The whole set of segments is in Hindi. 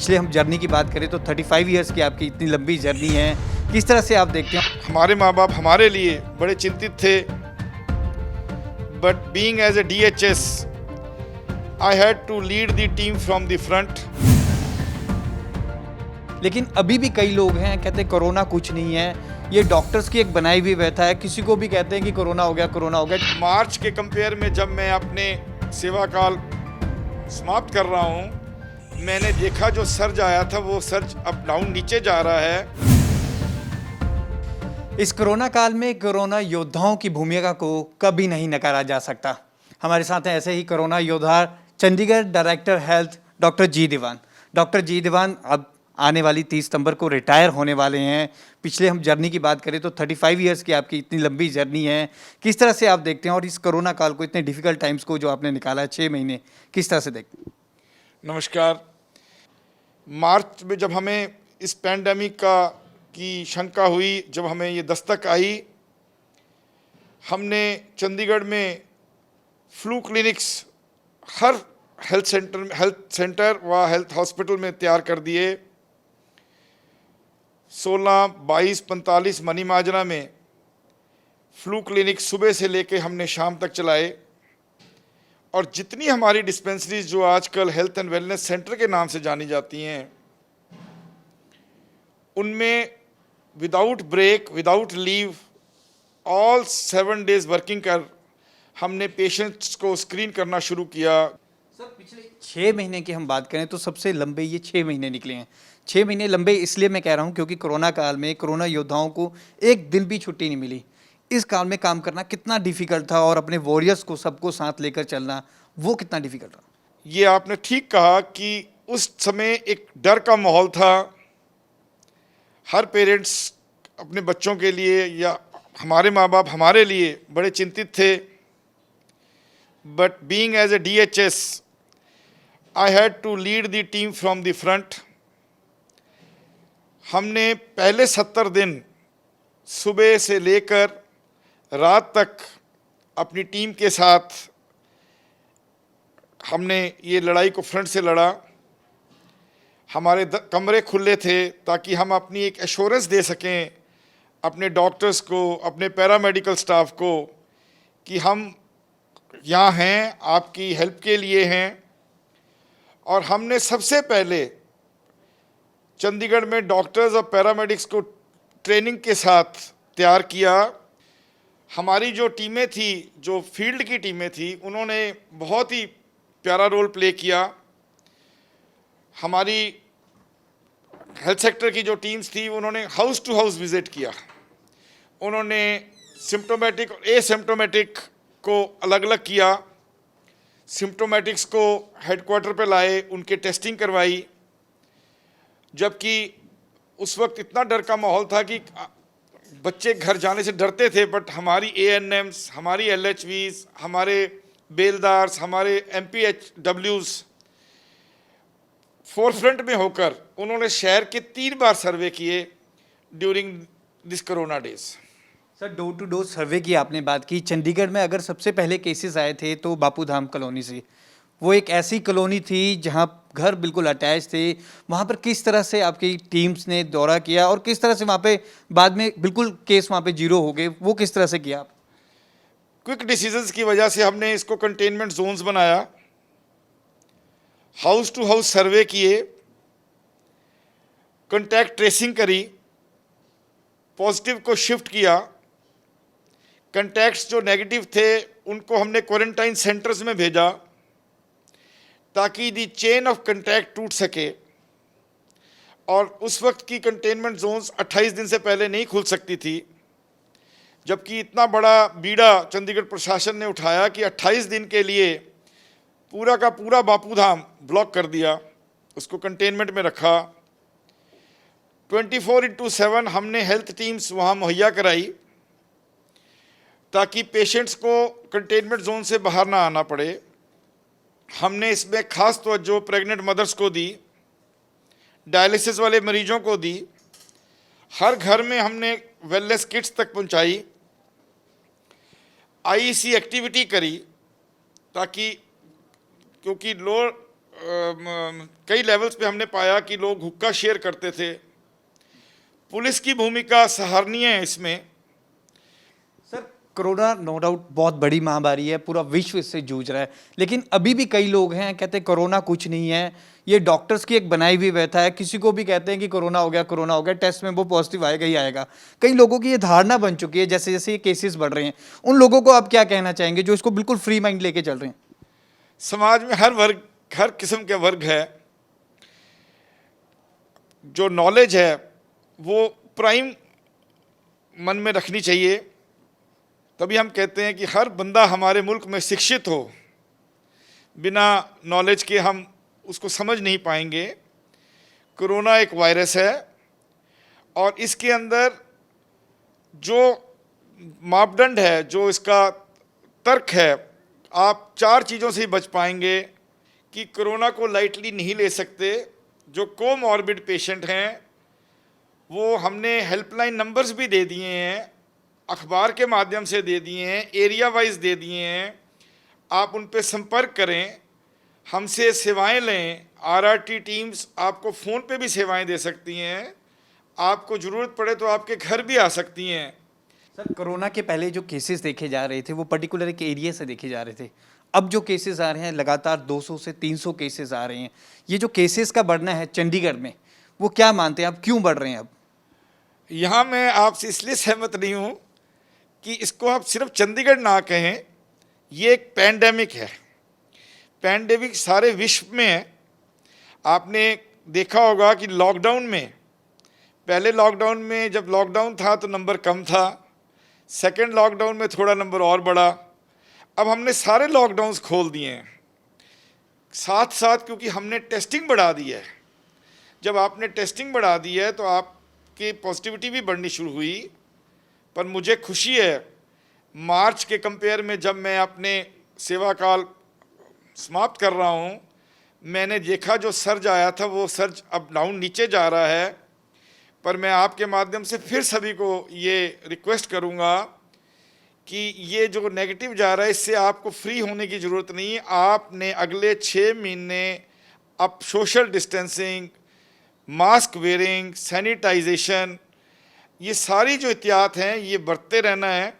पिछले हम जर्नी की बात करें तो 35 इयर्स की आपकी इतनी लंबी जर्नी है, किस तरह से आप देखते हैं? हमारे माँ बाप हमारे लिए बड़े चिंतित थे, but being as a DHS I had to lead the team from the front. लेकिन अभी भी कई लोग हैं कहते हैं कोरोना कुछ नहीं है, ये डॉक्टर्स की एक बनाई हुई व्यथा है, किसी को भी कहते हैं कि कोरोना हो गया। मार्च के कंपेयर में जब मैं अपने सेवा काल समाप्त कर रहा हूँ, मैंने देखा जो सर्ज आया था वो सर्ज अब डाउन नीचे जा रहा है। इस कोरोना काल में कोरोना योद्धाओं की भूमिका को कभी नहीं नकारा जा सकता। हमारे साथ हैं ऐसे ही कोरोना योद्धा चंडीगढ़ डायरेक्टर हेल्थ डॉक्टर जी दीवान। डॉक्टर जी दीवान अब आने वाली 30 सितंबर को रिटायर होने वाले हैं। पिछले हम जर्नी की बात करें तो 35 इयर्स की आपकी इतनी लंबी जर्नी है, किस तरह से आप देखते हैं और इस कोरोना काल को, इतने डिफिकल्ट टाइम्स को जो आपने निकाला है 6 महीने, किस तरह से देखते हैं? नमस्कार। मार्च में जब हमें इस पैंडेमिक की शंका हुई, जब हमें ये दस्तक आई, हमने चंडीगढ़ में फ्लू क्लिनिक्स हर हेल्थ सेंटर व हेल्थ हॉस्पिटल में तैयार कर दिए। 16, 22, 45 मनी माजरा में फ्लू क्लिनिक सुबह से लेके हमने शाम तक चलाए, और जितनी हमारी डिस्पेंसरीज जो आजकल हेल्थ एंड वेलनेस सेंटर के नाम से जानी जाती हैं, उनमें without break, without leave, all 7 days working कर हमने पेशेंट्स को स्क्रीन करना शुरू किया। सर, पिछले 6 महीने की हम बात करें तो सबसे लंबे ये 6 महीने निकले हैं। 6 महीने लंबे इसलिए मैं कह रहा हूँ क्योंकि कोरोना काल में कोरोना योद्धाओं को एक दिन भी छुट्टी नहीं मिली। इस काल में काम करना कितना डिफिकल्ट था और अपने वॉरियर्स को सबको साथ लेकर चलना वो कितना डिफिकल्ट रहा? ये आपने ठीक कहा कि उस समय एक डर का माहौल था। हर पेरेंट्स अपने बच्चों के लिए या हमारे माँ बाप हमारे लिए बड़े चिंतित थे, but being as a DHS I had to lead the team from the front. हमने पहले 70 दिन सुबह से लेकर रात तक अपनी टीम के साथ हमने ये लड़ाई को फ्रंट से लड़ा। हमारे कमरे खुले थे ताकि हम अपनी एक एश्योरेंस दे सकें अपने डॉक्टर्स को, अपने पैरामेडिकल स्टाफ को, कि हम यहाँ हैं, आपकी हेल्प के लिए हैं। और हमने सबसे पहले चंडीगढ़ में डॉक्टर्स और पैरामेडिक्स को ट्रेनिंग के साथ तैयार किया। हमारी जो टीमें थी, जो फील्ड की टीमें थी, उन्होंने बहुत ही प्यारा रोल प्ले किया। हमारी हेल्थ सेक्टर की जो टीम्स थी, उन्होंने हाउस टू हाउस विजिट किया। उन्होंने सिम्प्टोमेटिक और एसिम्प्टोमेटिक को अलग अलग किया। सिम्प्टोमेटिक्स को हेडक्वार्टर पे लाए, उनके टेस्टिंग करवाई, जबकि उस वक्त इतना डर का माहौल था कि बच्चे घर जाने से डरते थे, बट हमारी ANMs, हमारी LHVs, हमारे बेलदार्स, हमारे MPHWs फोरफ्रंट में होकर उन्होंने शहर के 3 बार सर्वे किए during this corona days. Sir, door to door survey की आपने बात की। चंडीगढ़ में अगर सबसे पहले केसेस आए थे तो बापू धाम कॉलोनी से, वो एक ऐसी कॉलोनी थी जहां घर बिल्कुल अटैच थे। वहां पर किस तरह से आपकी टीम्स ने दौरा किया और किस तरह से वहां पे बाद में बिल्कुल केस वहां पे 0 हो गए, वो किस तरह से किया आप? क्विक डिसीजंस की वजह से हमने इसको कंटेनमेंट जोन्स बनाया, हाउस टू हाउस सर्वे किए, कॉन्टैक्ट ट्रेसिंग करी, पॉजिटिव को शिफ्ट किया, कॉन्टैक्ट्स जो नेगेटिव थे उनको हमने क्वारंटाइन सेंटर्स में भेजा ताकि दी चेन ऑफ कॉन्टैक्ट टूट सके। और उस वक्त की कंटेनमेंट जोन्स 28 दिन से पहले नहीं खुल सकती थी, जबकि इतना बड़ा बीड़ा चंडीगढ़ प्रशासन ने उठाया कि 28 दिन के लिए पूरा का पूरा बापू धाम ब्लॉक कर दिया, उसको कंटेनमेंट में रखा। 24/7 हमने हेल्थ टीम्स वहाँ मुहैया कराई ताकि पेशेंट्स को कंटेनमेंट जोन से बाहर ना आना पड़े। हमने इसमें खास तवज्जो प्रेग्नेंट मदर्स को दी, डायलिसिस वाले मरीजों को दी, हर घर में हमने वेलनेस किट्स तक पहुंचाई, IEC एक्टिविटी करी, ताकि क्योंकि लो कई लेवल्स पे हमने पाया कि लोग हुक्का शेयर करते थे। पुलिस की भूमिका सराहनीय है इसमें। सर, कोरोना नो डाउट बहुत बड़ी महामारी है, पूरा विश्व इससे जूझ रहा है, लेकिन अभी भी कई लोग हैं कहते हैं कोरोना कुछ नहीं है, ये डॉक्टर्स की एक बनाई हुई व्यथा है। किसी को भी कहते हैं कि कोरोना हो गया, टेस्ट में वो पॉजिटिव आएगा ही आएगा। कई लोगों की ये धारणा बन चुकी है, जैसे जैसे ये केसेस बढ़ रहे हैं। उन लोगों को आप क्या कहना चाहेंगे जो इसको बिल्कुल फ्री माइंड लेके चल रहे हैं? समाज में हर वर्ग, हर किस्म के वर्ग है। जो नॉलेज है वो प्राइम मन में रखनी चाहिए। तभी हम कहते हैं कि हर बंदा हमारे मुल्क में शिक्षित हो। बिना नॉलेज के हम उसको समझ नहीं पाएंगे। कोरोना एक वायरस है और इसके अंदर जो मापदंड है, जो इसका तर्क है, आप 4 चीज़ों से ही बच पाएंगे कि कोरोना को लाइटली नहीं ले सकते। जो कोमॉर्बिड पेशेंट हैं वो हमने हेल्पलाइन नंबर्स भी दे दिए हैं, अखबार के माध्यम से दे दिए हैं, एरिया वाइज दे दिए हैं। आप उन पे संपर्क करें, हमसे सेवाएं लें। आरआरटी टीम्स आपको फ़ोन पे भी सेवाएं दे सकती हैं। आपको ज़रूरत पड़े तो आपके घर भी आ सकती हैं। सर, कोरोना के पहले जो केसेस देखे जा रहे थे वो पर्टिकुलर एक एरिया से देखे जा रहे थे। अब जो केसेस आ रहे हैं लगातार 200 से 300 केसेस आ रहे हैं। ये जो केसेस का बढ़ना है चंडीगढ़ में, वो क्या मानते हैं आप, क्यों बढ़ रहे हैं अब? यहाँ मैं आपसे इसलिए सहमत नहीं हूँ कि इसको आप सिर्फ चंडीगढ़ ना कहें। ये एक पैंडेमिक है। पैंडेमिक सारे विश्व में है। आपने देखा होगा कि लॉकडाउन में, पहले लॉकडाउन में जब लॉकडाउन था तो नंबर कम था, सेकेंड लॉकडाउन में थोड़ा नंबर और बढ़ा। अब हमने सारे लॉकडाउन्स खोल दिए हैं साथ साथ, क्योंकि हमने टेस्टिंग बढ़ा दी है। जब आपने टेस्टिंग बढ़ा दी है तो आपकी पॉजिटिविटी भी बढ़नी शुरू हुई। पर मुझे खुशी है, मार्च के कंपेयर में जब मैं अपने सेवा काल समाप्त कर रहा हूँ, मैंने देखा जो सर्ज आया था वो सर्ज अब डाउन नीचे जा रहा है। पर मैं आपके माध्यम से फिर सभी को ये रिक्वेस्ट करूँगा कि ये जो नेगेटिव जा रहा है इससे आपको फ्री होने की ज़रूरत नहीं। आपने अगले 6 महीने अब social distancing, mask wearing, sanitization, ये सारी जो एहतियात हैं ये बरतते रहना है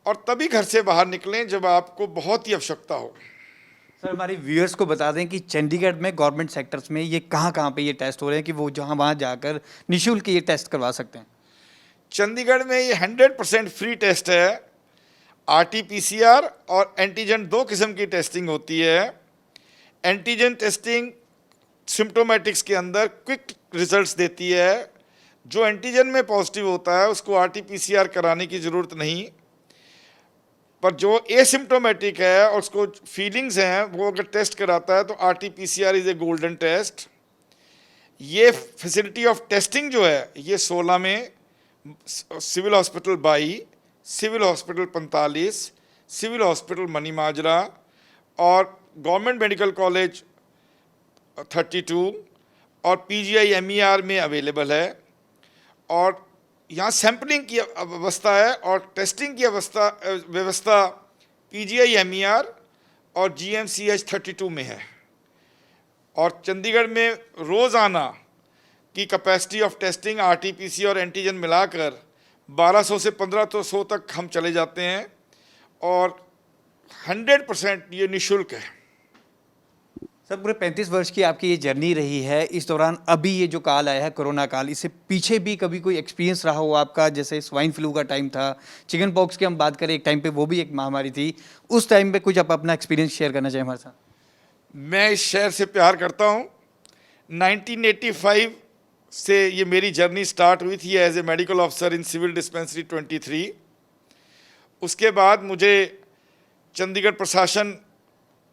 और तभी घर से बाहर निकलें जब आपको बहुत ही आवश्यकता हो। सर, हमारे व्यूअर्स को बता दें कि चंडीगढ़ में गवर्नमेंट सेक्टर्स में ये कहाँ पे ये टेस्ट हो रहे हैं कि वो जहाँ वहाँ जाकर निःशुल्क ये टेस्ट करवा सकते हैं? चंडीगढ़ में ये 100% फ्री टेस्ट है। RT-PCR और एंटीजन 2 किस्म की टेस्टिंग होती है। एंटीजन टेस्टिंग सिम्प्टोमेटिक्स के अंदर क्विक रिजल्ट्स देती है। जो एंटीजन में पॉजिटिव होता है उसको RT-PCR कराने की ज़रूरत नहीं। पर जो एसिम्प्टोमेटिक है और उसको फीलिंग्स हैं वो अगर टेस्ट कराता है तो RT-PCR is a golden test. ये फैसिलिटी ऑफ टेस्टिंग जो है ये 16 में civil hospital 22, civil hospital 45, civil hospital Mani Majra और गवर्नमेंट मेडिकल कॉलेज 32 और PGI MER में अवेलेबल है। और यहाँ सैम्पलिंग की व्यवस्था है और टेस्टिंग की व्यवस्था PGI MER और GMCH 32 में है। और चंडीगढ़ में रोज़ाना की कैपेसिटी ऑफ टेस्टिंग RT-PCR और एंटीजन मिलाकर 1200 से 1500 तक हम चले जाते हैं और 100% ये निःशुल्क है। सर, पूरे 35 वर्ष की आपकी ये जर्नी रही है। इस दौरान अभी ये जो काल आया है कोरोना काल, इससे पीछे भी कभी कोई एक्सपीरियंस रहा हो आपका? जैसे स्वाइन फ्लू का टाइम था, चिकन पॉक्स की हम बात करें एक टाइम पे, वो भी एक महामारी थी। उस टाइम पे कुछ आप अपना एक्सपीरियंस शेयर करना चाहें हमारे साथ? मैं इस शहर से प्यार करता हूँ। 1985 से ये मेरी जर्नी स्टार्ट हुई थी as a medical officer in civil dispensary 23। उसके बाद मुझे चंडीगढ़ प्रशासन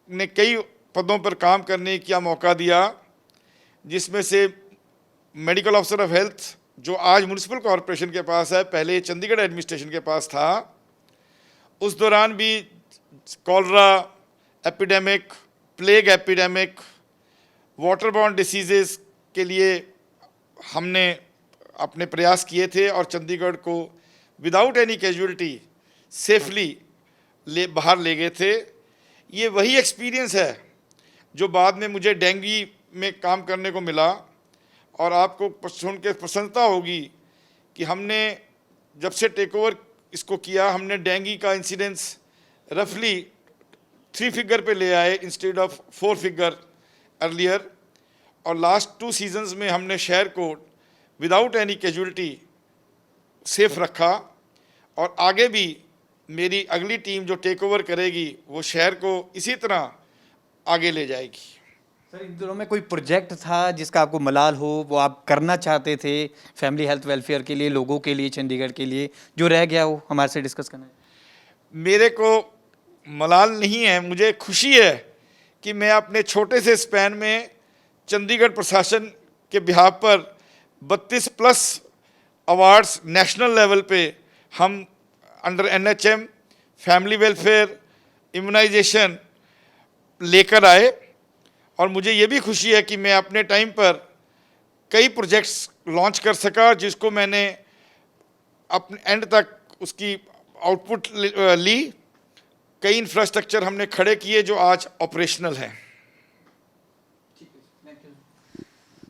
ने कई पदों पर काम करने का मौका दिया, जिसमें से मेडिकल ऑफिसर ऑफ हेल्थ जो आज म्यूनिसिपल कॉरपोरेशन के पास है, पहले चंडीगढ़ एडमिनिस्ट्रेशन के पास था। उस दौरान भी cholera epidemic, plague epidemic, waterborne diseases के लिए हमने अपने प्रयास किए थे और चंडीगढ़ को विदाउट एनी कैजुअलिटी सेफली बाहर ले गए थे। ये वही एक्सपीरियंस है जो बाद में मुझे डेंगू में काम करने को मिला। और आपको सुन के प्रसन्नता होगी कि हमने जब से टेक ओवर इसको किया, हमने डेंगू का इंसिडेंस रफली 3 फिगर पे ले आए इंस्टेड ऑफ 4 फिगर अर्लियर। और लास्ट 2 सीजन्स में हमने शहर को विदाउट एनी कैजुअलिटी सेफ रखा। और आगे भी मेरी अगली टीम जो टेक ओवर करेगी वो शहर को इसी तरह आगे ले जाएगी। सर, इन दिनों में कोई प्रोजेक्ट था जिसका आपको मलाल हो, वो आप करना चाहते थे फैमिली हेल्थ वेलफेयर के लिए, लोगों के लिए, चंडीगढ़ के लिए, जो रह गया हो हमारे से डिस्कस करना है? मेरे को मलाल नहीं है, मुझे खुशी है कि मैं अपने छोटे से स्पैन में चंडीगढ़ प्रशासन के बिहाफ पर 32+ अवार्ड्स नेशनल लेवल पे हम under NHM family welfare immunization लेकर आए। और मुझे ये भी खुशी है कि मैं अपने टाइम पर कई प्रोजेक्ट्स लॉन्च कर सका, जिसको मैंने अपने एंड तक उसकी आउटपुट ली। कई इंफ्रास्ट्रक्चर हमने खड़े किए जो आज ऑपरेशनल हैं।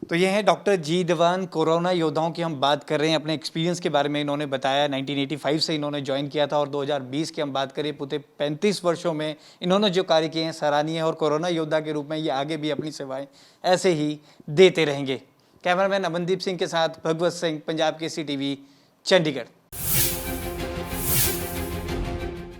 तो ये हैं डॉक्टर जी दीवान। कोरोना योद्धाओं की हम बात कर रहे हैं, अपने एक्सपीरियंस के बारे में इन्होंने बताया। 1985 से इन्होंने ज्वाइन किया था और 2020 की हम बात करें, पूरे 35 वर्षों में इन्होंने जो कार्य किए हैं सराहनीय है। और कोरोना योद्धा के रूप में ये आगे भी अपनी सेवाएं ऐसे ही देते रहेंगे। कैमरामैन अमनदीप सिंह के साथ भगवत सिंह, पंजाब केसरी टीवी, चंडीगढ़।